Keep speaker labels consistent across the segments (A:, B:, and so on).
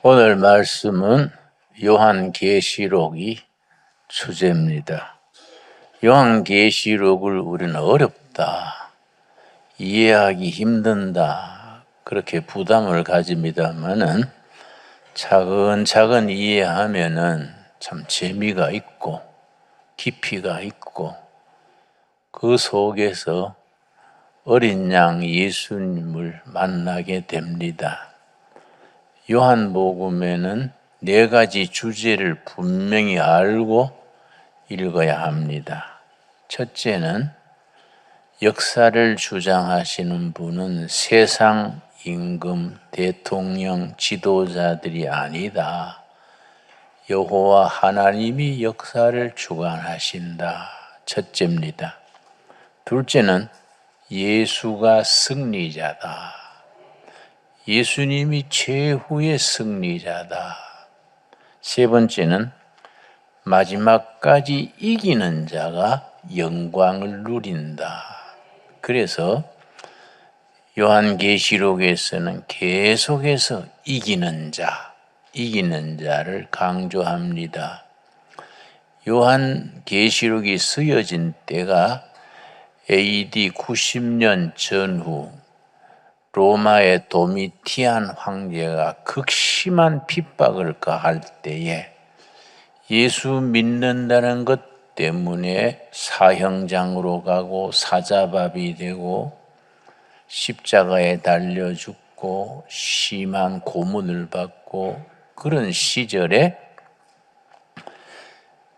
A: 오늘 말씀은 요한계시록이 주제입니다. 요한계시록을 우리는 어렵다, 이해하기 힘든다, 그렇게 부담을 가집니다만은 차근차근 이해하면은 참 재미가 있고 깊이가 있고 그 속에서 어린 양 예수님을 만나게 됩니다. 요한복음에는 4가지 주제를 분명히 알고 읽어야 합니다. 첫째는 역사를 주장하시는 분은 세상 임금, 대통령, 지도자들이 아니다. 여호와 하나님이 역사를 주관하신다. 첫째입니다. 둘째는 예수가 승리자다. 예수님이 최후의 승리자다. 세 번째는 마지막까지 이기는 자가 영광을 누린다. 그래서 요한계시록에서는 계속해서 이기는 자를 강조합니다. 요한계시록이 쓰여진 때가 AD 90년 전후 로마의 도미티안 황제가 극심한 핍박을 가할 때에 예수 믿는다는 것 때문에 사형장으로 가고 사자밥이 되고 십자가에 달려 죽고 심한 고문을 받고 그런 시절에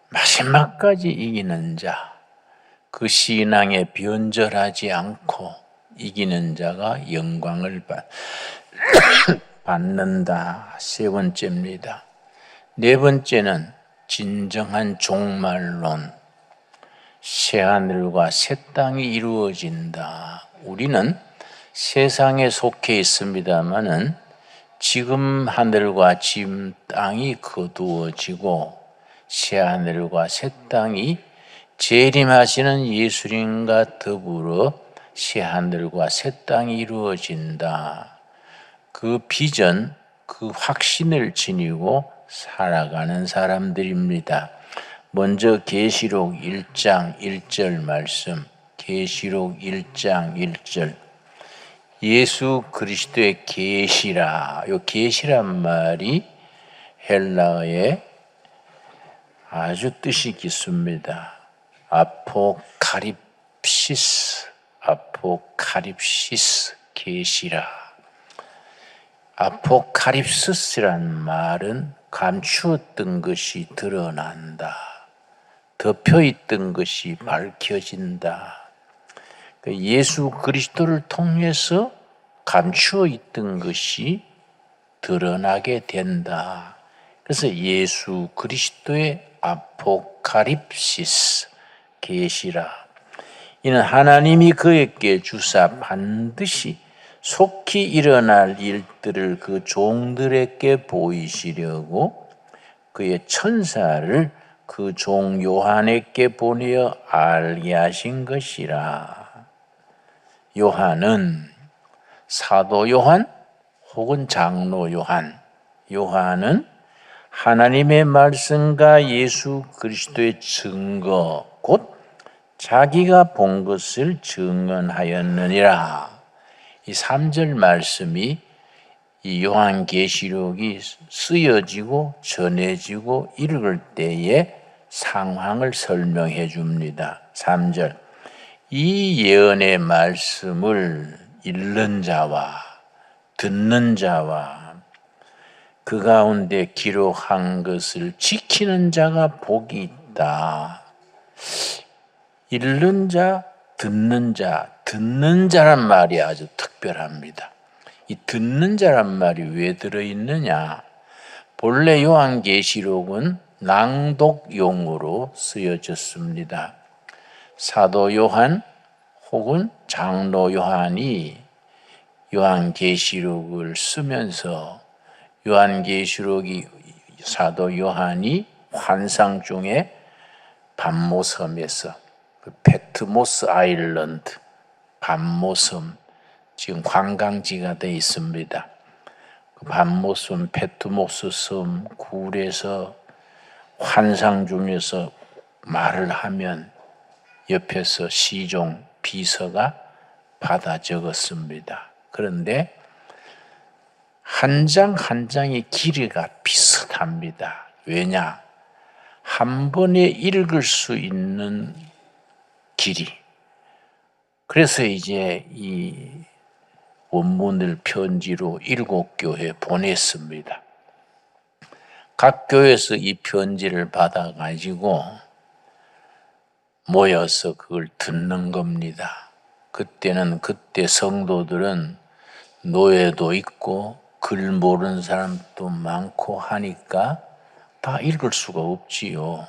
A: 마지막까지 이기는 자, 그 신앙에 변절하지 않고 이기는 자가 영광을 받는다. 세 번째입니다. 네 번째는 진정한 종말론, 새하늘과 새 땅이 이루어진다. 우리는 세상에 속해 있습니다마는 지금 하늘과 지금 땅이 거두어지고 새하늘과 새 땅이 재림하시는 예수님과 더불어 새하늘과 새 땅이 이루어진다. 그 비전, 그 확신을 지니고 살아가는 사람들입니다. 먼저 계시록 1장 1절 말씀, 계시록 1장 1절. 예수 그리스도의 계시라. 요 계시란 말이 헬라어에 아주 뜻이 깊습니다. 아포카립시스, 계시라. 아포카립스라는 말은 감추었던 것이 드러난다. 덮여있던 것이 밝혀진다. 예수 그리스도를 통해서 감추어 있던 것이 드러나게 된다. 그래서 예수 그리스도의 아포카립시스, 계시라. 이는 하나님이 그에게 주사 반드시 속히 일어날 일들을 그 종들에게 보이시려고 그의 천사를 그 종 요한에게 보내어 알게 하신 것이라. 요한은 사도 요한 혹은 장로 요한, 요한은 하나님의 말씀과 예수 그리스도의 증거, 곧 자기가 본 것을 증언하였느니라. 이 3절 말씀이 이 요한계시록이 쓰여지고 전해지고 읽을 때의 상황을 설명해 줍니다. 3절. 이 예언의 말씀을 읽는 자와 듣는 자와 그 가운데 기록한 것을 지키는 자가 복이 있다. 읽는 자, 듣는 자란 말이 아주 특별합니다. 이 듣는 자란 말이 왜 들어있느냐? 본래 요한계시록은 낭독용으로 쓰여졌습니다. 사도 요한 혹은 장로 요한이 요한계시록을 쓰면서 요한계시록이 사도 요한이 환상 중에 밤모섬에서 그 페트모스 아일랜드 밤모섬 지금 관광지가 되어 있습니다. 반모섬, 페트모스 섬 굴에서 환상 중에서 말을 하면 옆에서 시종 비서가 받아 적었습니다. 그런데 한 장 한 장의 길이가 비슷합니다. 왜냐? 한 번에 읽을 수 있는 길이. 그래서 이제 이 원문을 편지로 7교회 보냈습니다. 각 교회에서 이 편지를 받아가지고 모여서 그걸 듣는 겁니다. 그때는 그때 성도들은 노예도 있고 글 모르는 사람도 많고 하니까 다 읽을 수가 없지요.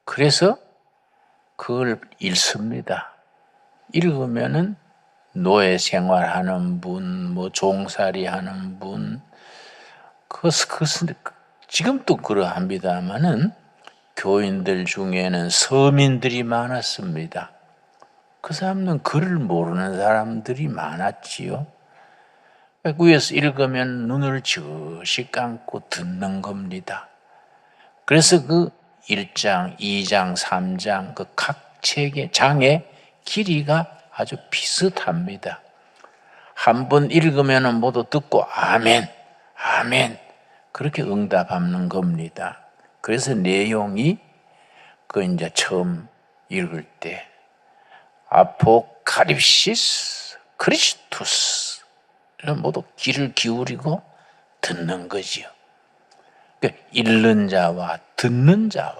A: 그래서 그걸 읽습니다. 읽으면은 노예 생활하는 분, 뭐 종살이 하는 분, 그것은 지금도 그러합니다마는 교인들 중에는 서민들이 많았습니다. 그 사람은 글을 모르는 사람들이 많았지요. 위에서 읽으면 눈을 저시 감고 듣는 겁니다. 그래서 그 1장, 2장, 3장 그 각 책의 장의 길이가 아주 비슷합니다. 한 번 읽으면 모두 듣고 아멘, 아멘 그렇게 응답하는 겁니다. 그래서 내용이 그 이제 처음 읽을 때 아포칼립시스 크리스투스 모두 귀를 기울이고 듣는 거지요. 그러니까 읽는 자와 듣는 자와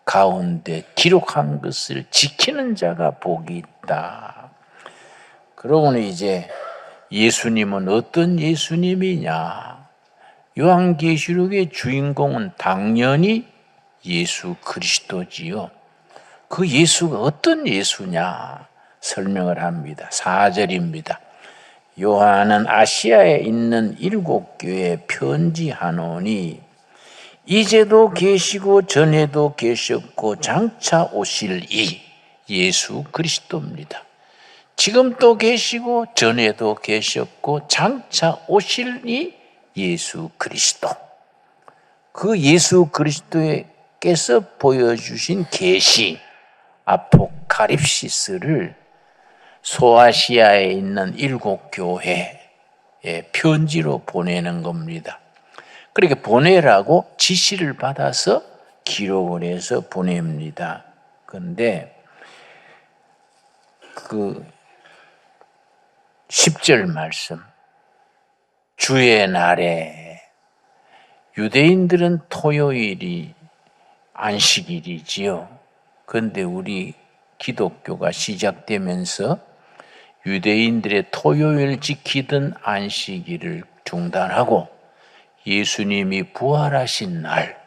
A: 가운데 기록한 것을 지키는 자가 복이 있다. 그러고는 이제 예수님은 어떤 예수님이냐? 요한계시록의 주인공은 당연히 예수 그리스도지요. 그 예수가 어떤 예수냐? 설명을 합니다. 4절입니다. 요한은 아시아에 있는 7교회에 편지하노니 이제도 계시고 전에도 계셨고 장차 오실 이 예수 그리스도입니다. 지금도 계시고 전에도 계셨고 장차 오실 이 예수 그리스도. 그 예수 그리스도께서 보여주신 계시 아포칼립시스를 소아시아에 있는 7교회에 편지로 보내는 겁니다. 그렇게 보내라고 지시를 받아서 기록을 해서 보냅니다. 그런데 그 10절 말씀, 주의 날에 유대인들은 토요일이 안식일이지요. 그런데 우리 기독교가 시작되면서 유대인들의 토요일 지키던 안식일을 중단하고 예수님이 부활하신 날,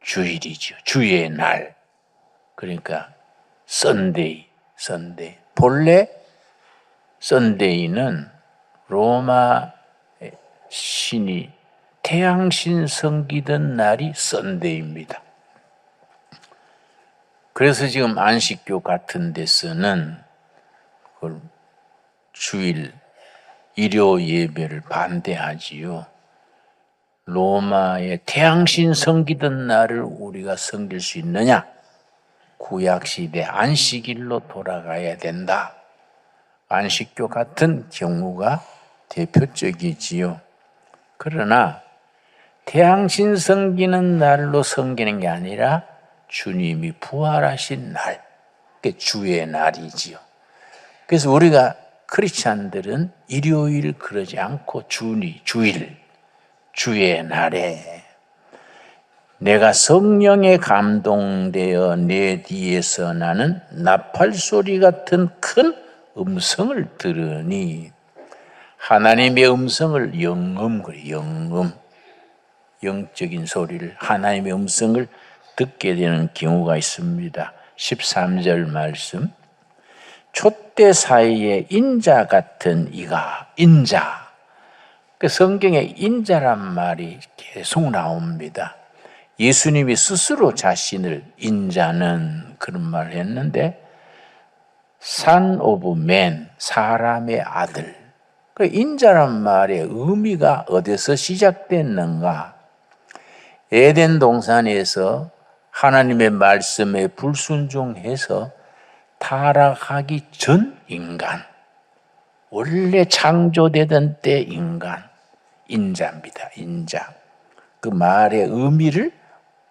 A: 주일이죠. 주의 날. 그러니까 선데이. 본래 선데이는 로마 신이 태양신 섬기던 날이 선데이입니다. 그래서 지금 안식교 같은 데서는 그걸 주일 일요 예배를 반대하지요. 로마의 태양신 섬기던 날을 우리가 섬길 수 있느냐? 구약시대 안식일로 돌아가야 된다. 안식교 같은 경우가 대표적이지요. 그러나 태양신 섬기는 날로 섬기는 게 아니라 주님이 부활하신 날, 그게 주의 날이지요. 그래서 우리가 크리스찬들은 일요일 그러지 않고 주일, 주의 날에 내가 성령에 감동되어 내 뒤에서 나는 나팔소리 같은 큰 음성을 들으니 하나님의 음성을 영적인 소리를 하나님의 음성을 듣게 되는 경우가 있습니다. 13절 말씀 촛대 사이에 인자 같은 이가 인자 그 성경에 인자란 말이 계속 나옵니다. 예수님이 스스로 자신을 인자는 그런 말을 했는데 Son of Man, 사람의 아들 그 인자란 말의 의미가 어디서 시작됐는가? 에덴 동산에서 하나님의 말씀에 불순종해서 타락하기 전 인간, 원래 창조되던 때 인간, 인자입니다. 인자. 그 말의 의미를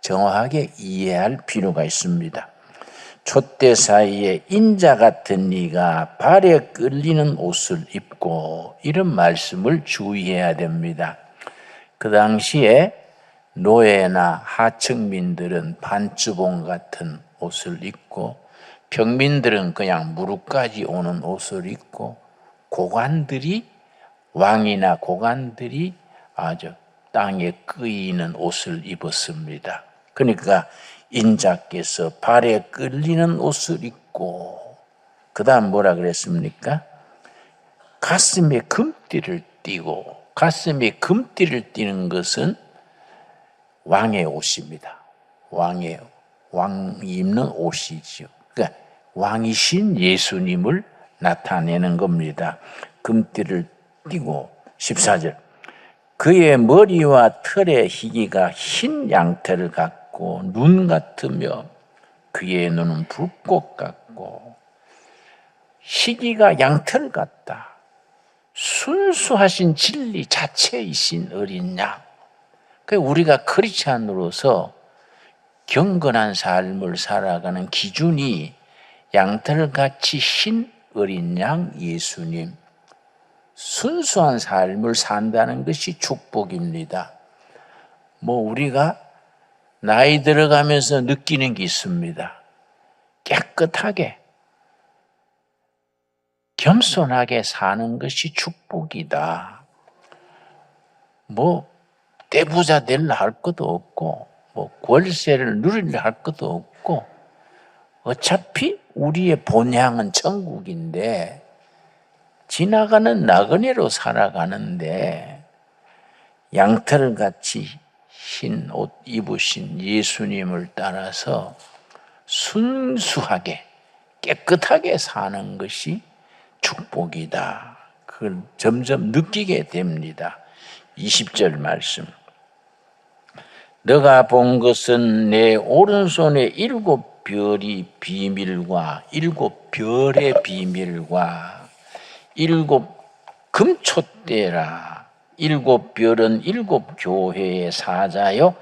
A: 정확하게 이해할 필요가 있습니다. 촛대 사이에 인자 같은 네가 발에 끌리는 옷을 입고, 이런 말씀을 주의해야 됩니다. 그 당시에 노예나 하층민들은 반주봉 같은 옷을 입고, 평민들은 그냥 무릎까지 오는 옷을 입고, 고관들이, 왕이나 고관들이 아주 땅에 끄이는 옷을 입었습니다. 그러니까 인자께서 발에 끌리는 옷을 입고, 그 다음 뭐라 그랬습니까? 가슴에 금띠를 띠고, 가슴에 금띠를 띠는 것은 왕의 옷입니다. 왕이 입는 옷이죠. 그러니까 왕이신 예수님을 나타내는 겁니다. 금띠를 띠고. 14절, 그의 머리와 털의 희기가 흰 양털 같고 눈 같으며 그의 눈은 불꽃 같고, 희기가 양털 같다. 순수하신 진리 자체이신 어린 양. 우리가 크리스찬으로서 경건한 삶을 살아가는 기준이 양털같이 흰 어린 양 예수님, 순수한 삶을 산다는 것이 축복입니다. 우리가 나이 들어가면서 느끼는 게 있습니다. 깨끗하게, 겸손하게 사는 것이 축복이다. 떼부자 되려 할 것도 없고, 월세를 누리려 할 것도 없고, 어차피 우리의 본향은 천국인데, 지나가는 나그네로 살아가는데, 양털같이 흰 옷 입으신 예수님을 따라서 순수하게, 깨끗하게 사는 것이 축복이다. 그걸 점점 느끼게 됩니다. 20절 말씀. 너가 본 것은 내 오른손에 7별의 비밀과 7별의 비밀과 7 금촛대라. 7별은 7 교회의 사자요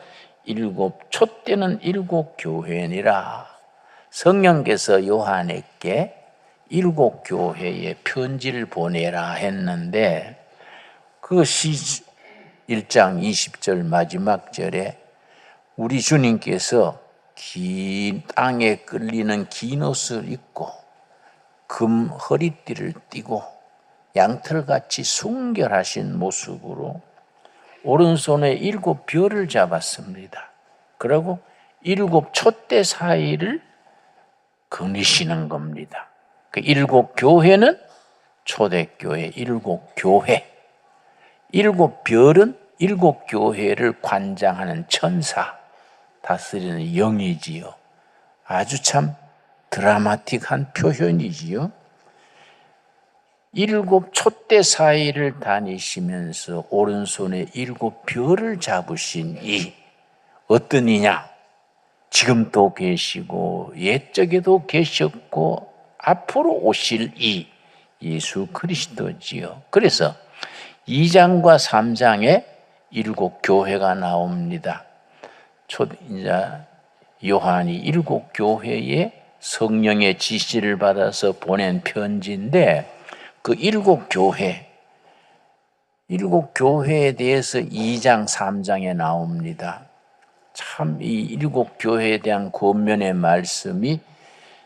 A: 7 촛대는 7 교회니라. 성령께서 요한에게 7 교회에 편지를 보내라 했는데, 그것이 1장 20절 마지막 절에 우리 주님께서 긴 땅에 끌리는 긴 옷을 입고 금 허리띠를 띠고 양털같이 순결하신 모습으로 오른손에 7 별을 잡았습니다. 그리고 7 촛대 사이를 거니시는 겁니다. 그 7 교회는 초대교회 7 교회, 7 별은 7 교회를 관장하는 천사, 다스리는 영이지요. 아주 참 드라마틱한 표현이지요. 7 촛대 사이를 다니시면서 오른손에 7 별을 잡으신 이 어떤 이냐? 지금도 계시고 옛적에도 계셨고 앞으로 오실 이 예수 그리스도지요. 그래서 2장과 3장에 7 교회가 나옵니다. 요한이 7 교회에 성령의 지시를 받아서 보낸 편지인데, 그 7 교회에 대해서 2장, 3장에 나옵니다. 참 이 7 교회에 대한 권면의 말씀이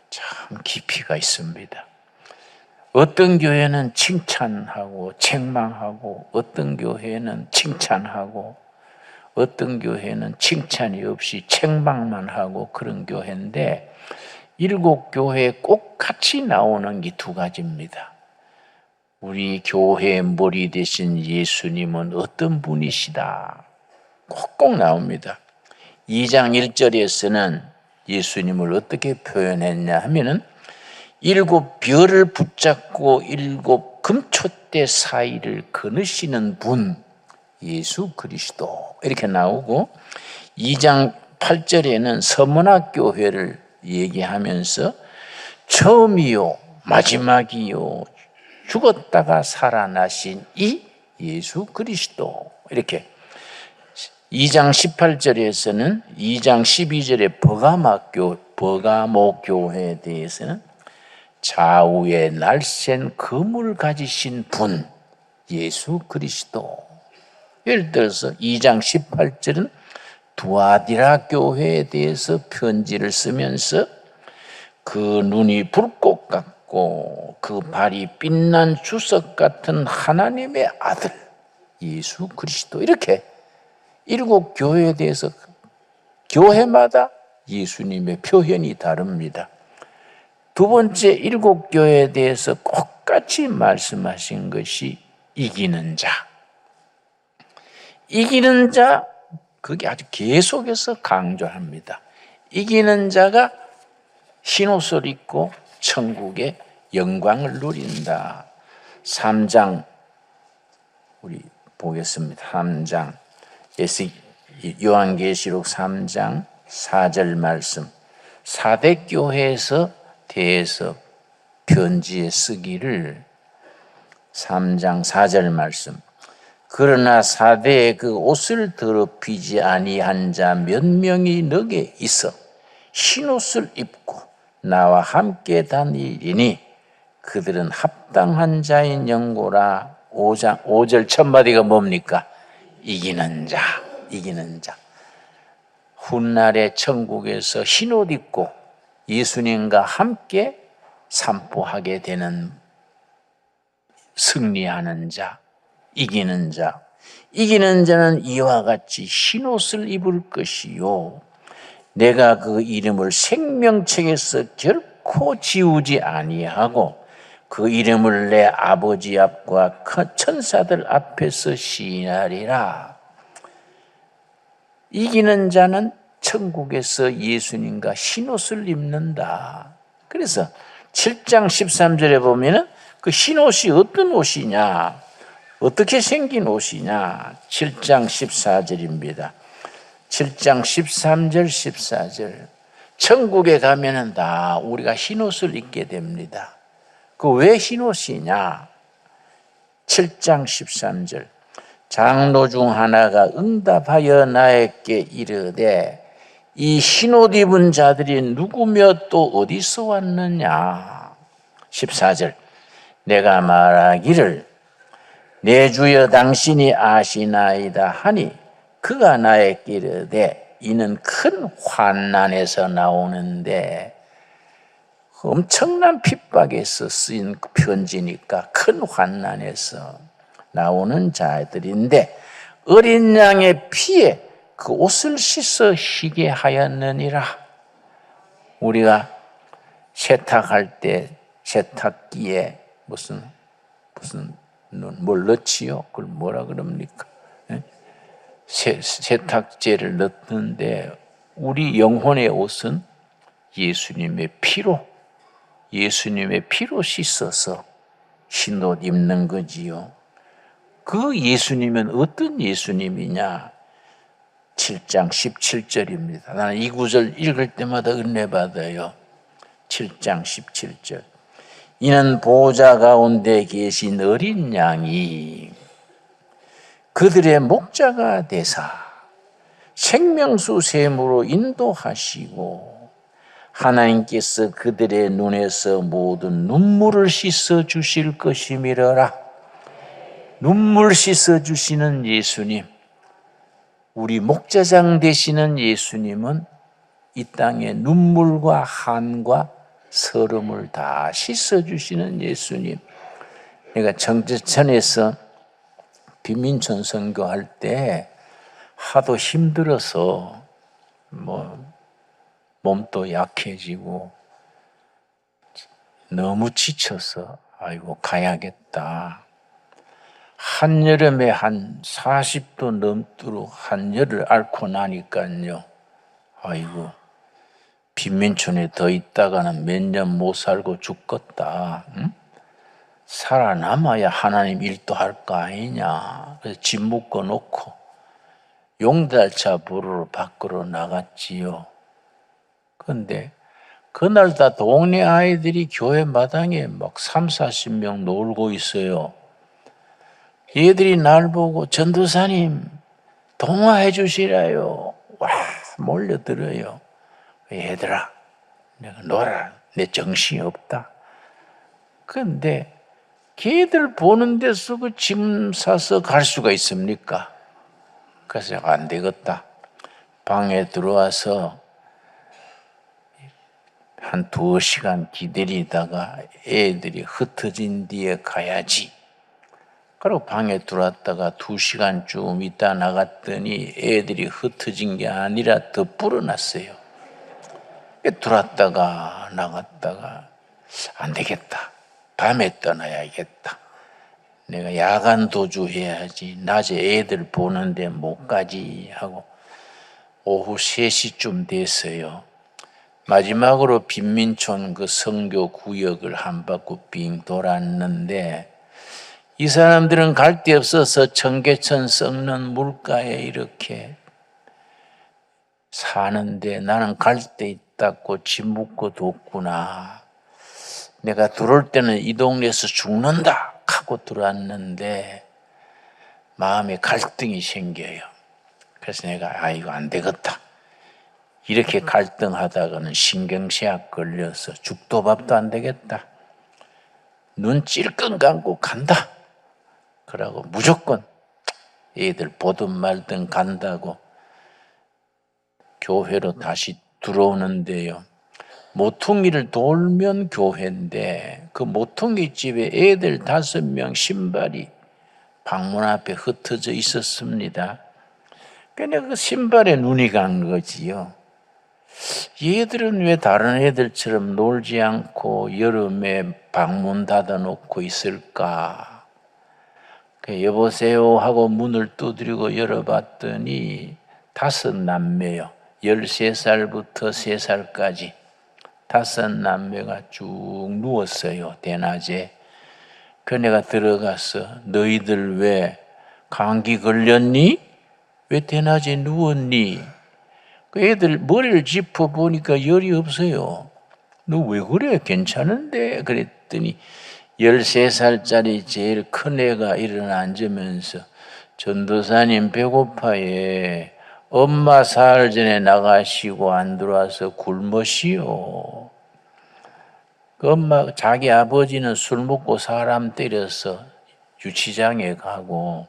A: 참 깊이가 있습니다. 어떤 교회는 칭찬하고 책망하고, 어떤 교회는 칭찬하고, 어떤 교회는 칭찬이 없이 책망만 하고, 그런 교회인데 7 교회에 꼭 같이 나오는 게 2가지입니다. 우리 교회의 머리 되신 예수님은 어떤 분이시다. 꼭꼭 나옵니다. 2장 1절에서는 예수님을 어떻게 표현했냐 하면은 7 별을 붙잡고 7 금촛대 사이를 거느시는 분 예수 그리스도 이렇게 나오고 2장 8절에는 서문학 교회를 얘기하면서 처음이요 마지막이요 죽었다가 살아나신 이 예수 그리스도 이렇게 2장 18절에서는 2장 12절의 버가모 교회에 대해서는 좌우에 날쌘 검을 가지신 분 예수 그리스도. 예를 들어서 2장 18절은 두아디라 교회에 대해서 편지를 쓰면서 그 눈이 불꽃 같고 그 발이 빛난 주석 같은 하나님의 아들 예수 그리스도 이렇게 7 교회에 대해서 교회마다 예수님의 표현이 다릅니다. 두 번째 7 교회에 대해서 똑같이 말씀하신 것이 이기는 자. 이기는 자, 그게 아주 계속해서 강조합니다. 이기는 자가 흰옷을 입고 천국의 영광을 누린다. 3장 우리 보겠습니다. 3장 요한계시록 3장 4절 말씀. 4대 교회에서 대해서 편지에 쓰기를 3장 4절 말씀. 그러나 4대에 그 옷을 더럽히지 아니한 자 몇 명이 너게 있어 흰옷을 입고 나와 함께 다니리니 그들은 합당한 자인 영고라. 5절 첫마디가 뭡니까? 이기는 자, 이기는 자. 훗날에 천국에서 흰옷 입고 예수님과 함께 산보하게 되는 승리하는 자, 이기는 자. 이기는 자는 이와 같이 흰옷을 입을 것이요 내가 그 이름을 생명책에서 결코 지우지 아니하고 그 이름을 내 아버지 앞과 천사들 앞에서 시인하리라. 이기는 자는 천국에서 예수님과 흰옷을 입는다. 그래서 7장 13절에 보면은 그 흰옷이 어떤 옷이냐, 어떻게 생긴 옷이냐, 7장 14절입니다. 7장 13절 14절. 천국에 가면은 다 우리가 흰옷을 입게 됩니다. 그 왜 흰옷이냐? 7장 13절. 장로 중 하나가 응답하여 나에게 이르되 이 흰옷 입은 자들이 누구며 또 어디서 왔느냐? 14절. 내가 말하기를 내 주여 당신이 아시나이다 하니 그가 나에게 이르되 이는 큰 환난에서 나오는데 엄청난 핍박에서 쓰인 편지니까 큰 환난에서 나오는 자들인데 어린 양의 피에 그 옷을 씻어 희게 하였느니라. 우리가 세탁할 때 세탁기에 무슨 뭘 넣지요? 그걸 뭐라 그럽니까? 세탁제를 넣는데 우리 영혼의 옷은 예수님의 피로 씻어서 흰옷 입는 거지요. 그 예수님은 어떤 예수님이냐? 7장 17절입니다. 나는 이 구절 읽을 때마다 은혜 받아요. 7장 17절. 이는 보호자 가운데 계신 어린 양이 그들의 목자가 되사 생명수 샘으로 인도하시고 하나님께서 그들의 눈에서 모든 눈물을 씻어 주실 것이미러라. 눈물 씻어 주시는 예수님, 우리 목자장 되시는 예수님은 이 땅의 눈물과 한과 서름을 다 씻어 주시는 예수님. 내가 정제천에서 빈민촌 선교할 때 하도 힘들어서 몸도 약해지고 너무 지쳐서 아이고 가야겠다. 한여름에 한 40도 넘도록 한여를 앓고 나니까요. 아이고 빈민촌에 더 있다가는 몇 년 못 살고 죽겠다. 응? 살아남아야 하나님 일도 할 거 아니냐. 그래서 짐 묶어 놓고 용달차 부르러 밖으로 나갔지요. 그런데 그날 다 동네 아이들이 교회 마당에 막 30-40명 놀고 있어요. 얘들이 날 보고 전도사님 동화해 주시라요. 와, 몰려들어요. 얘들아, 내가 놀아. 내 정신이 없다. 그런데 걔들 보는 데서 그 짐 싸서 갈 수가 있습니까? 그래서 안 되겠다. 방에 들어와서 한 2시간 기다리다가 애들이 흩어진 뒤에 가야지. 그리고 방에 들어왔다가 2시간쯤 있다 나갔더니 애들이 흩어진 게 아니라 더 불어났어요. 들어왔다가 나갔다가 안 되겠다. 밤에 떠나야겠다. 내가 야간 도주해야지. 낮에 애들 보는데 못 가지 하고 오후 3시쯤 됐어요. 마지막으로 빈민촌 그 성교 구역을 한 바퀴 빙 돌았는데 이 사람들은 갈 데 없어서 청계천 썩는 물가에 이렇게 사는데 나는 갈 데 있다고 짐 묶고 뒀구나. 내가 들어올 때는 이 동네에서 죽는다 하고 들어왔는데 마음에 갈등이 생겨요. 그래서 내가 이거 안 되겠다. 이렇게 갈등하다가는 신경쇠약 걸려서 죽도 밥도 안 되겠다. 눈 찔끔 감고 간다. 그러고 무조건 애들 보든 말든 간다고 교회로 다시 들어오는데요. 모퉁이를 돌면 교회인데 그 모퉁이 집에 애들 5명 신발이 방문 앞에 흩어져 있었습니다. 그냥 그 신발에 눈이 간 거지요. 얘들은 왜 다른 애들처럼 놀지 않고 여름에 방문 닫아놓고 있을까? 여보세요 하고 문을 두드리고 열어봤더니 5남매요. 13살부터 3살까지 5남매가 쭉 누웠어요. 대낮에. 그 내가 들어가서 너희들 왜 감기 걸렸니? 왜 대낮에 누웠니? 그 애들 머리를 짚어보니까 열이 없어요. 너 왜 그래? 괜찮은데? 그랬더니 13살짜리 제일 큰 애가 일어나 앉으면서 전도사님 배고파해. 엄마 사흘 전에 나가시고 안 들어와서 굶으시오. 그 엄마 자기 아버지는 술 먹고 사람 때려서 유치장에 가고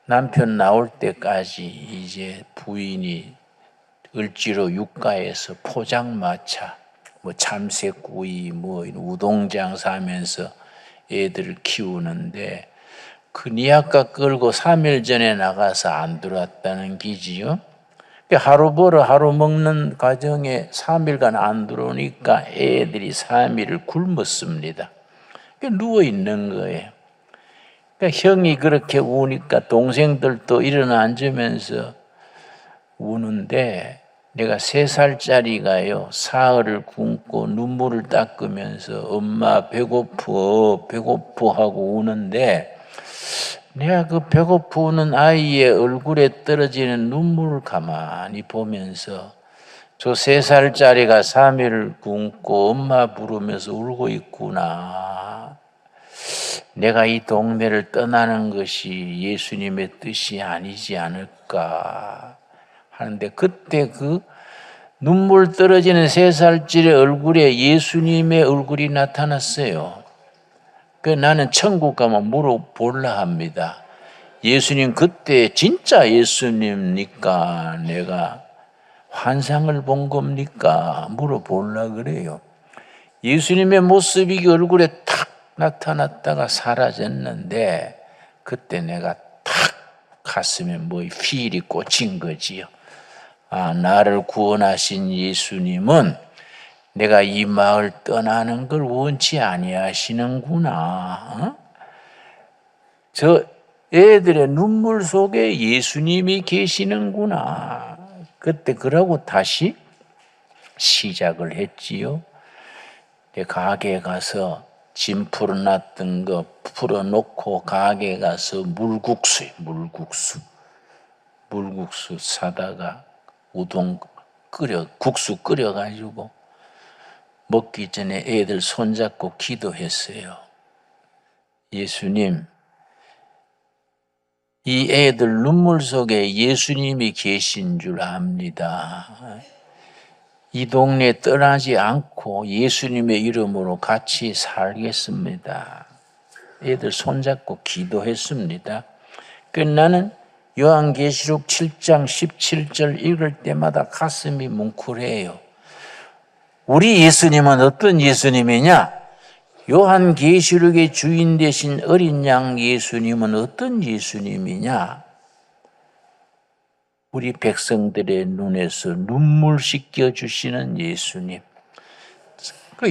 A: 남편 나올 때까지 이제 부인이 을지로 육가에서 포장마차, 참새구이, 우동장사 하면서 애들을 키우는데 그 니아까 끌고 3일 전에 나가서 안 들어왔다는 기지요. 하루 벌어 하루 먹는 가정에 3일간 안 들어오니까 애들이 3일을 굶었습니다. 누워 있는 거예요. 형이 그렇게 우니까 동생들도 일어나 앉으면서 우는데 내가 3살짜리가요 사흘을 굶고 눈물을 닦으면서 엄마 배고프 하고 우는데 내가 그 배고프는 아이의 얼굴에 떨어지는 눈물을 가만히 보면서 저 3살짜리가 3일을 굶고 엄마 부르면서 울고 있구나. 내가 이 동네를 떠나는 것이 예수님의 뜻이 아니지 않을까 하는데 그때 그 눈물 떨어지는 3살짜리 얼굴에 예수님의 얼굴이 나타났어요. 그 나는 천국 가면 물어볼라 합니다. 예수님 그때 진짜 예수님입니까? 내가 환상을 본 겁니까? 물어볼라 그래요. 예수님의 모습이 얼굴에 탁 나타났다가 사라졌는데 그때 내가 탁 가슴에 휠이 꽂힌 거지요. 나를 구원하신 예수님은 내가 이 마을 떠나는 걸 원치 아니하시는구나. 저 애들의 눈물 속에 예수님이 계시는구나. 그때 그러고 다시 시작을 했지요. 내 가게에 가서 짐 풀어놨던 거 풀어놓고 가게 가서 물국수 사다가 국수 끓여가지고 먹기 전에 애들 손잡고 기도했어요. 예수님, 이 애들 눈물 속에 예수님이 계신 줄 압니다. 이 동네 떠나지 않고 예수님의 이름으로 같이 살겠습니다. 애들 손잡고 기도했습니다. 나는 요한계시록 7장 17절 읽을 때마다 가슴이 뭉클해요. 우리 예수님은 어떤 예수님이냐? 요한계시록의 주인 되신 어린 양 예수님은 어떤 예수님이냐? 우리 백성들의 눈에서 눈물 씻겨주시는 예수님.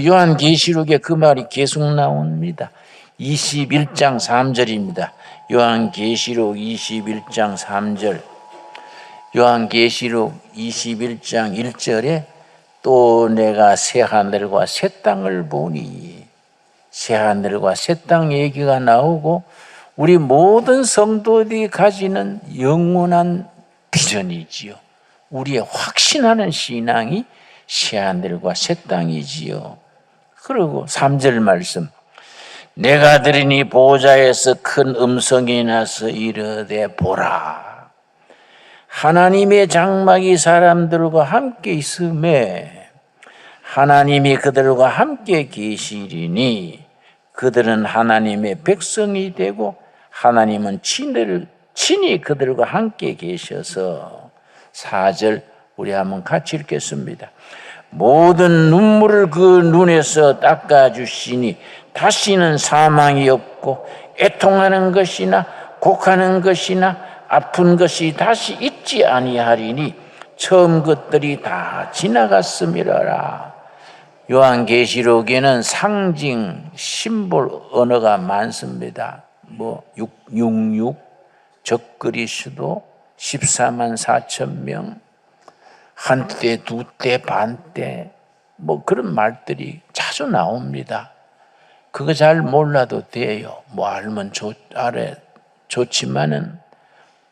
A: 요한계시록에 그 말이 계속 나옵니다. 21장 3절입니다. 요한계시록 21장 3절. 요한계시록 21장 1절에 또 내가 새하늘과 새 땅을 보니, 새하늘과 새 땅 얘기가 나오고 우리 모든 성도들이 가지는 영원한 비전이지요. 우리의 확신하는 신앙이 새하늘과 새 땅이지요. 그리고 3절 말씀. 내가 들으니 보좌에서 큰 음성이 나서 이르되 보라, 하나님의 장막이 사람들과 함께 있음에 하나님이 그들과 함께 계시리니 그들은 하나님의 백성이 되고 하나님은 친히 그들과 함께 계셔서. 4절 우리 한번 같이 읽겠습니다. 모든 눈물을 그 눈에서 닦아주시니 다시는 사망이 없고 애통하는 것이나 곡하는 것이나 아픈 것이 다시 있지 아니하리니 처음 것들이 다 지나갔음이라라. 요한계시록에는 상징, 심볼 언어가 많습니다. 66, 적그리스도, 14만 4천 명, 한때, 두때, 반때, 그런 말들이 자주 나옵니다. 그거 잘 몰라도 돼요. 알면 좋지만은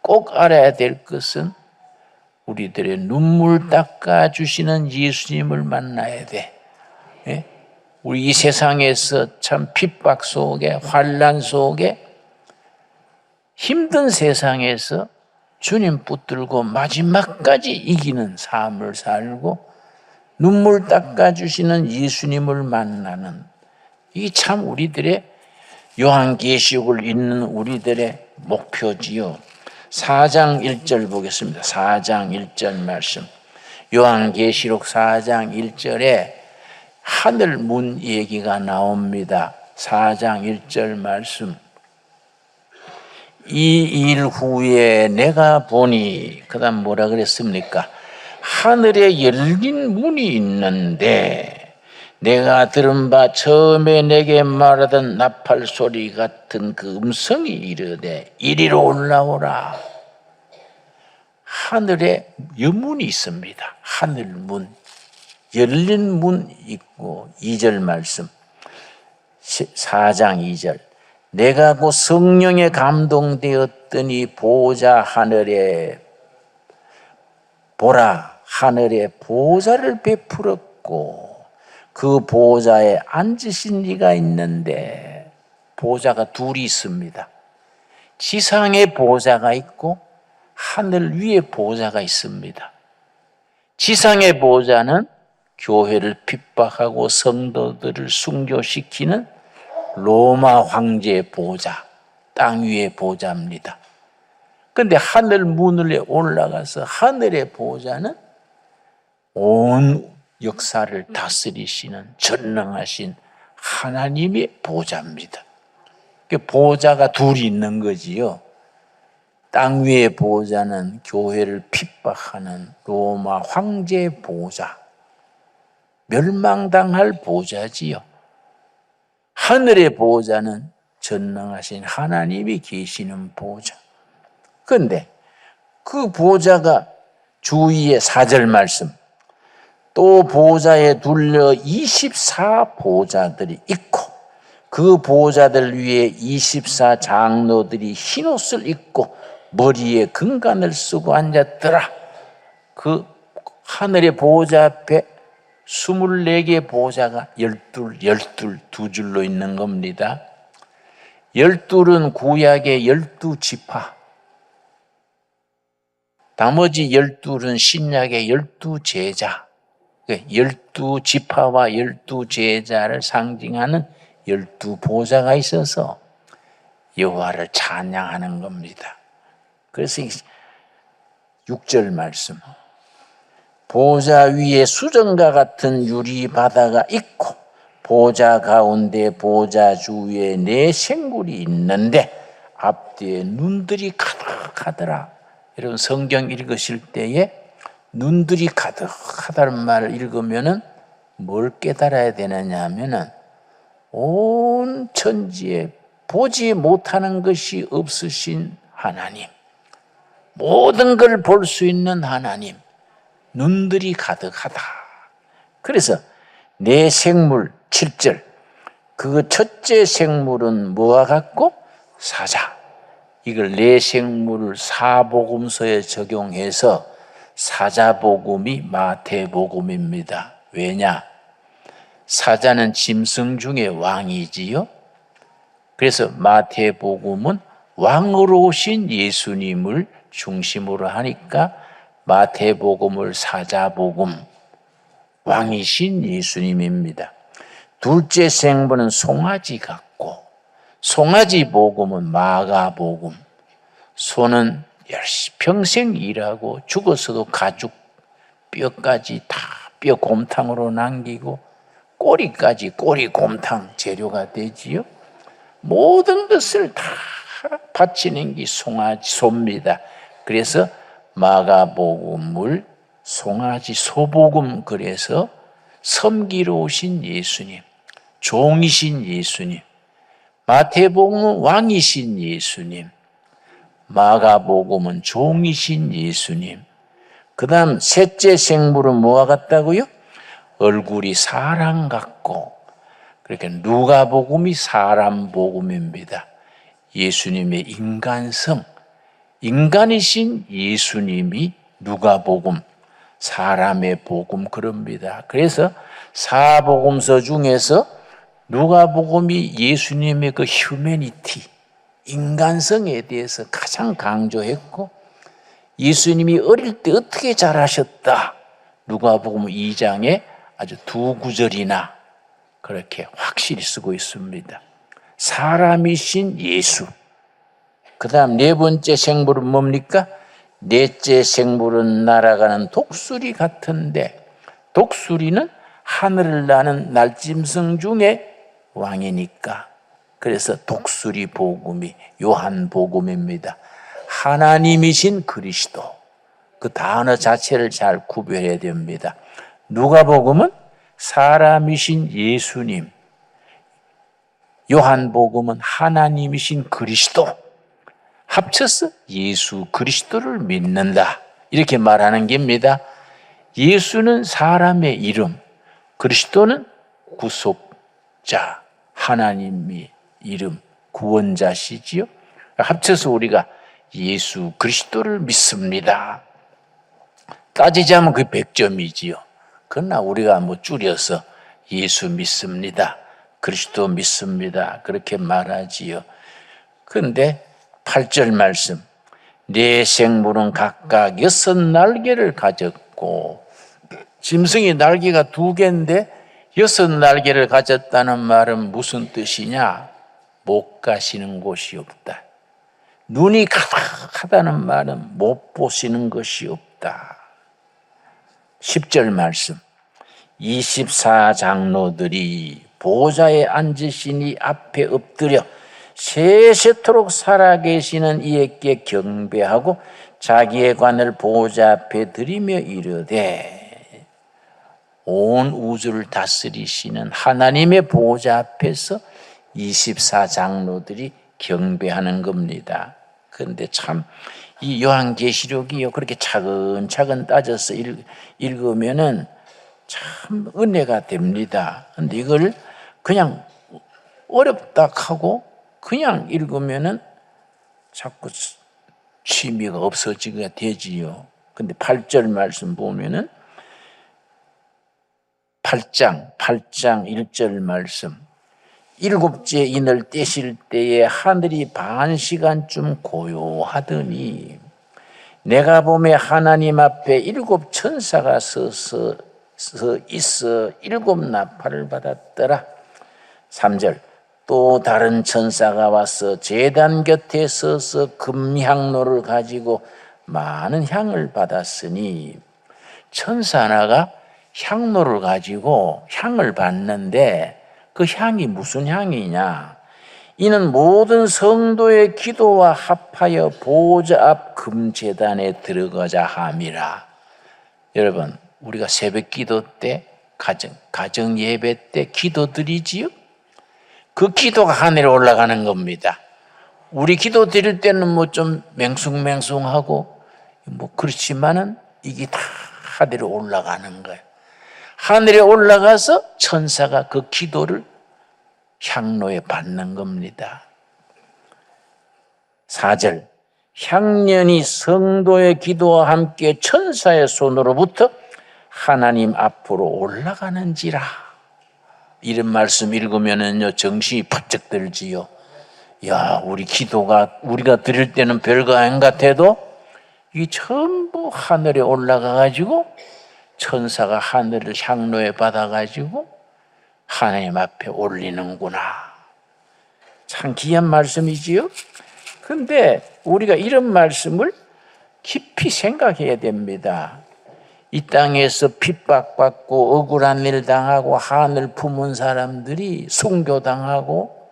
A: 꼭 알아야 될 것은 우리들의 눈물 닦아주시는 예수님을 만나야 돼. 예? 우리 이 세상에서 참 핍박 속에, 환난 속에, 힘든 세상에서 주님 붙들고 마지막까지 이기는 삶을 살고 눈물 닦아주시는 예수님을 만나는, 이게 참 우리들의 요한계시록을 읽는 우리들의 목표지요. 4장 1절 보겠습니다. 4장 1절 말씀. 요한계시록 4장 1절에 하늘 문 얘기가 나옵니다. 4장 1절 말씀. 이 일 후에 내가 보니, 그 다음 뭐라 그랬습니까? 하늘에 열린 문이 있는데 내가 들은 바 처음에 내게 말하던 나팔 소리 같은 그 음성이 이르되 이리로 올라오라. 하늘에 여문이 있습니다. 하늘문, 열린 문 있고. 2절 말씀, 4장 2절. 내가 그 성령에 감동되었더니 보자 하늘에 보라, 하늘에 보좌를 베풀었고 그 보좌에 앉으신 이가 있는데, 보좌가 둘이 있습니다. 지상에 보좌가 있고 하늘 위에 보좌가 있습니다. 지상의 보좌는 교회를 핍박하고 성도들을 순교시키는 로마 황제의 보좌, 땅 위의 보좌입니다. 그런데 하늘 문을 올라가서 하늘의 보좌는 온 역사를 다스리시는 전능하신 하나님의 보좌입니다. 보좌가 둘이 있는 거지요. 땅 위의 보좌는 교회를 핍박하는 로마 황제의 보좌, 멸망당할 보좌지요. 하늘의 보좌는 전능하신 하나님이 계시는 보좌. 그런데 그 보좌가 주위에 4절 말씀, 또 보좌에 둘러 24 보좌들이 있고 그 보호자들 위에 24 장로들이 흰옷을 입고 머리에 금관을 쓰고 앉았더라. 그 하늘의 보호자 앞에 24개의 보호자가 열둘 두 줄로 있는 겁니다. 열둘은 구약의 12지파, 나머지 열둘은 신약의 12제자, 12지파와 12제자를 상징하는 12보좌가 있어서 여호와를 찬양하는 겁니다. 그래서 6절 말씀, 보좌 위에 수정과 같은 유리 바다가 있고 보좌 가운데 보좌 주위에 네 생물이 있는데 앞뒤에 눈들이 가득하더라. 여러분 성경 읽으실 때에 눈들이 가득하다는 말을 읽으면은 뭘 깨달아야 되느냐 하면은 온 천지에 보지 못하는 것이 없으신 하나님, 모든 걸 볼 수 있는 하나님, 눈들이 가득하다. 그래서 네 생물 7절, 그 첫째 생물은 뭐와 같고? 사자. 이걸 네 생물을 사복음서에 적용해서 사자복음이 마태복음입니다. 왜냐? 사자는 짐승 중에 왕이지요. 그래서 마태복음은 왕으로 오신 예수님을 중심으로 하니까 마태복음을 사자복음, 왕이신 예수님입니다. 둘째 생물은 송아지 같고, 송아지 복음은 마가복음. 소는 평생 일하고 죽어서도 가죽 뼈까지 다 뼈곰탕으로 남기고 꼬리까지 꼬리곰탕 재료가 되지요. 모든 것을 다 바치는 게 송아지 소입니다. 그래서 마가복음을 송아지 소복음, 그래서 섬기러 오신 예수님, 종이신 예수님, 마태복음은 왕이신 예수님, 마가복음은 종이신 예수님. 그 다음 셋째 생물은 뭐와 같다고요? 얼굴이 사람 같고, 그러니까 누가복음이 사람복음입니다. 예수님의 인간성, 인간이신 예수님이 누가복음, 사람의 복음 그럽니다. 그래서 사복음서 중에서 누가복음이 예수님의 그 휴머니티, 인간성에 대해서 가장 강조했고, 예수님이 어릴 때 어떻게 자라셨다, 누가복음 2장에 아주 두 구절이나 그렇게 확실히 쓰고 있습니다. 사람이신 예수. 그 다음 네 번째 생물은 뭡니까? 넷째 생물은 날아가는 독수리 같은데, 독수리는 하늘을 나는 날짐승 중에 왕이니까, 그래서 독수리 복음이 요한 복음입니다. 하나님이신 그리스도, 그 단어 자체를 잘 구별해야 됩니다. 누가복음은 사람이신 예수님, 요한복음은 하나님이신 그리스도, 합쳐서 예수 그리스도를 믿는다, 이렇게 말하는 겁니다. 예수는 사람의 이름, 그리스도는 구속자, 하나님의 이름, 구원자시지요. 합쳐서 우리가 예수 그리스도를 믿습니다. 따지자면 그 100점이지요. 그러나 우리가 뭐 줄여서 예수 믿습니다, 그리스도 믿습니다, 그렇게 말하지요. 그런데 8절 말씀, 네 생물은 각각 6날개를 가졌고, 짐승이 날개가 2개인데 6날개를 가졌다는 말은 무슨 뜻이냐? 못 가시는 곳이 없다. 눈이 가득하다는 말은 못 보시는 것이 없다. 10절 말씀, 24 장로들이 보좌에 앉으시니 앞에 엎드려 세세토록 살아계시는 이에게 경배하고 자기의 관을 보좌 앞에 드리며 이르되, 온 우주를 다스리시는 하나님의 보좌 앞에서 24 장로들이 경배하는 겁니다. 그런데 참 이 요한계시록이요, 그렇게 차근차근 따져서 읽으면은 참 은혜가 됩니다. 그런데 이걸 그냥 어렵다 하고 그냥 읽으면은 자꾸 취미가 없어지게 되지요. 근데 8절 말씀 보면은 8장 1절 말씀, 일곱째 인을 떼실 때에 하늘이 반 시간쯤 고요하더니 내가 보매 하나님 앞에 일곱 천사가 서 있어 일곱 나팔을 받았더라. 3절, 또 다른 천사가 와서 제단 곁에 서서 금향로를 가지고 많은 향을 받았으니, 천사 하나가 향로를 가지고 향을 받는데 그 향이 무슨 향이냐? 이는 모든 성도의 기도와 합하여 보좌 앞 금제단에 들어가자 함이라. 여러분, 우리가 새벽 기도 때, 가정 예배 때 기도 드리지요? 그 기도가 하늘에 올라가는 겁니다. 우리 기도 드릴 때는 뭐 좀 맹숭맹숭하고 뭐 그렇지만은 이게 다 하늘에 올라가는 거예요. 하늘에 올라가서 천사가 그 기도를 향로에 받는 겁니다. 4절, 향년이 성도의 기도와 함께 천사의 손으로부터 하나님 앞으로 올라가는지라. 이런 말씀 읽으면은요, 정신이 번쩍 들지요. 야, 우리 기도가 우리가 드릴 때는 별거 아닌 것 같아도 이 전부 하늘에 올라가 가지고 천사가 하늘을 향로에 받아 가지고 하나님 앞에 올리는구나. 참 귀한 말씀이지요. 근데 우리가 이런 말씀을 깊이 생각해야 됩니다. 이 땅에서 핍박받고 억울한 일 당하고 한을 품은 사람들이 순교당하고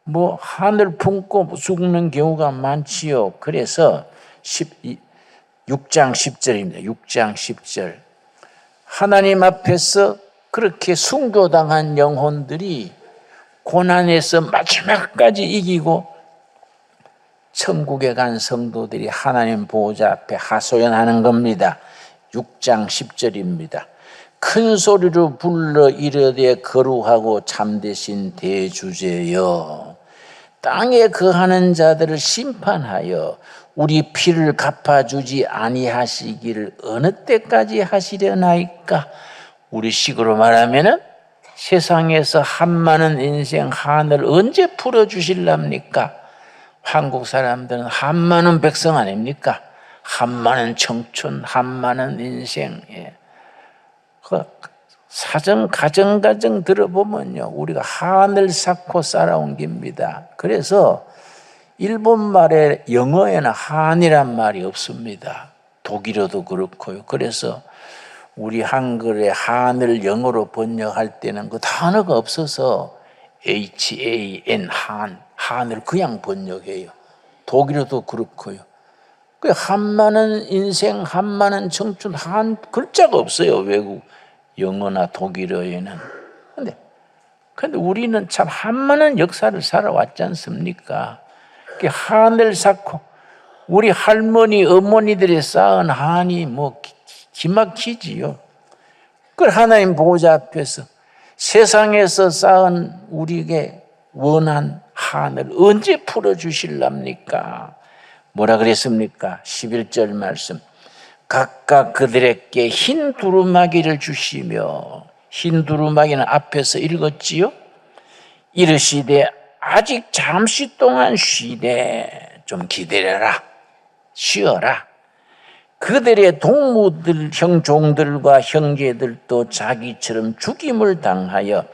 A: 뭐 한을 품고 죽는 경우가 많지요. 그래서 6장 10절입니다. 6장 10절. 하나님 앞에서 그렇게 순교당한 영혼들이 고난에서 마지막까지 이기고 천국에 간 성도들이 하나님 보호자 앞에 하소연하는 겁니다. 6장 10절입니다. 큰 소리로 불러 이르되 거룩하고 참되신 대주제여, 땅에 거하는 자들을 심판하여 우리 피를 갚아주지 아니하시기를 어느 때까지 하시려나이까. 우리 식으로 말하면은 세상에서 한많은 인생 한을 언제 풀어주실랍니까? 한국 사람들은 한많은 백성 아닙니까? 한많은 청춘, 한많은 인생. 그 사정 가정 들어보면요, 우리가 한을 쌓고 살아온 겁니다. 그래서 일본 말에, 영어에는 한이란 말이 없습니다. 독일어도 그렇고요. 그래서 우리 한글에 한을 영어로 번역할 때는 그 단어가 없어서 HAN, 한을 그냥 번역해요. 독일어도 그렇고요. 그 한많은 인생, 한많은 청춘, 한 글자가 없어요. 외국 영어나 독일어에는. 근데 우리는 참 한많은 역사를 살아왔지 않습니까? 그 한을 쌓고 우리 할머니, 어머니들이 쌓은 한이 뭐 기막히지요. 그 하나님 보호자 앞에서 세상에서 쌓은 우리에게 원한 한을 언제 풀어주실랍니까? 뭐라 그랬습니까? 11절 말씀. 각각 그들에게 흰 두루마기를 주시며, 흰 두루마기는 앞에서 읽었지요? 이르시되 아직 잠시 동안 쉬되 좀 기다려라, 쉬어라. 그들의 동무들, 종들과 형제들도 자기처럼 죽임을 당하여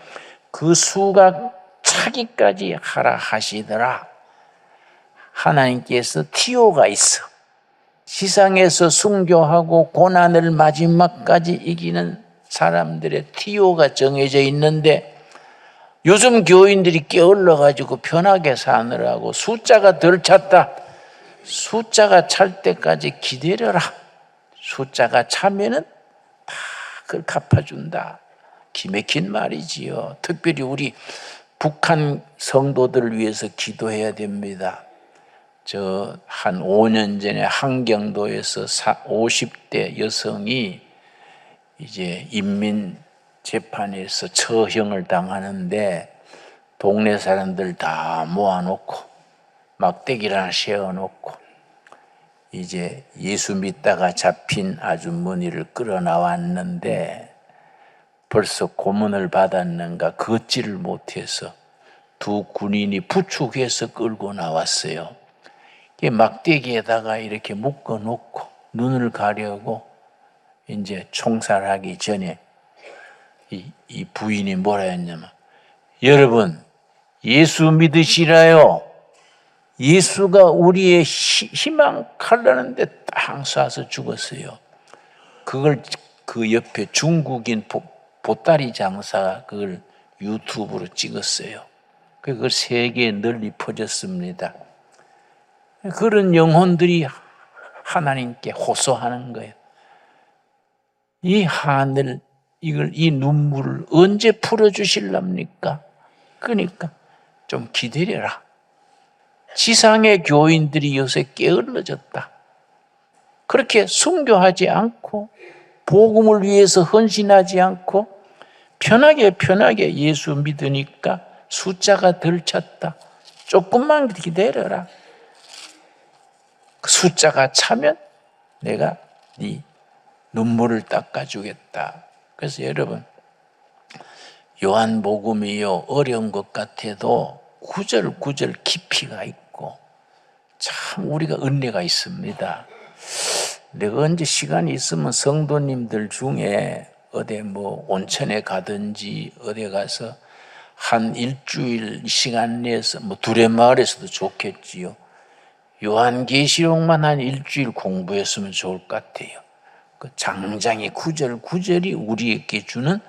A: 그 수가 차기까지 하라 하시더라. 하나님께서 티오가 있어. 세상에서 순교하고 고난을 마지막까지 이기는 사람들의 티오가 정해져 있는데, 요즘 교인들이 게을러가지고 편하게 사느라고 숫자가 덜 찼다, 숫자가 찰 때까지 기다려라. 숫자가 차면은 다 그걸 갚아준다. 기맥힌 말이지요. 특별히 우리 북한 성도들을 위해서 기도해야 됩니다. 저 한 5년 전에 한경도에서 50대 여성이 이제 인민 재판에서 처형을 당하는데 동네 사람들 다 모아놓고 막대기를 하나 세워놓고 이제 예수 믿다가 잡힌 아주머니를 끌어 나왔는데 벌써 고문을 받았는가 걷지를 못해서 두 군인이 부축해서 끌고 나왔어요. 막대기에다가 이렇게 묶어놓고 눈을 가려고 이제 총살하기 전에 이 부인이 뭐라 했냐면, 여러분 예수 믿으시라요. 예수가 우리의 희망 칼라는데 딱 쏴서 죽었어요. 그걸 그 옆에 중국인 보따리 장사가 그걸 유튜브로 찍었어요. 그걸 세계에 널리 퍼졌습니다. 그런 영혼들이 하나님께 호소하는 거예요. 이 하늘, 이 눈물을 언제 풀어주실랍니까? 그러니까 좀 기다려라. 지상의 교인들이 요새 게을러졌다. 그렇게 순교하지 않고 복음을 위해서 헌신하지 않고 편하게 예수 믿으니까 숫자가 덜 찼다. 조금만 기다려라. 숫자가 차면 내가 네 눈물을 닦아주겠다. 그래서 여러분, 요한복음이요, 어려운 것 같아도 구절구절 깊이가 있고 참 우리가 은혜가 있습니다. 내가 언제 시간이 있으면 성도님들 중에 어디 온천에 가든지 어디 가서 한 일주일 시간 내서 두레마을에서도 좋겠지요. 요한계시록만 한 일주일 공부했으면 좋을 것 같아요. 그 장장이 구절구절이 우리에게 주는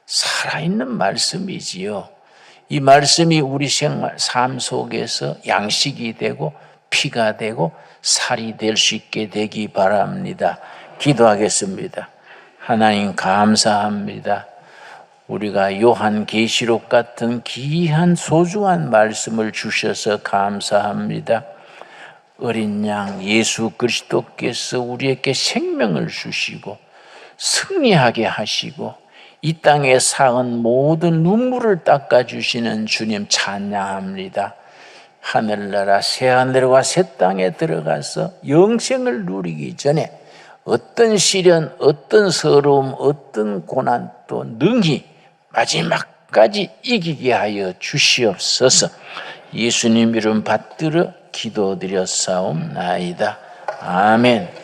A: 살아있는 말씀이지요. 이 말씀이 우리 생활, 삶 속에서 양식이 되고 피가 되고 살이 될 수 있게 되기 바랍니다. 기도하겠습니다. 하나님 감사합니다. 우리가 요한계시록 같은 귀한 소중한 말씀을 주셔서 감사합니다. 어린 양 예수 그리스도께서 우리에게 생명을 주시고 승리하게 하시고 이 땅에 쌓은 모든 눈물을 닦아주시는 주님 찬양합니다. 하늘나라 새하늘과 새 땅에 들어가서 영생을 누리기 전에 어떤 시련, 어떤 서러움, 어떤 고난도 능히 마지막까지 이기게 하여 주시옵소서. 예수님 이름 받들어 기도드렸사옵나이다. 아멘.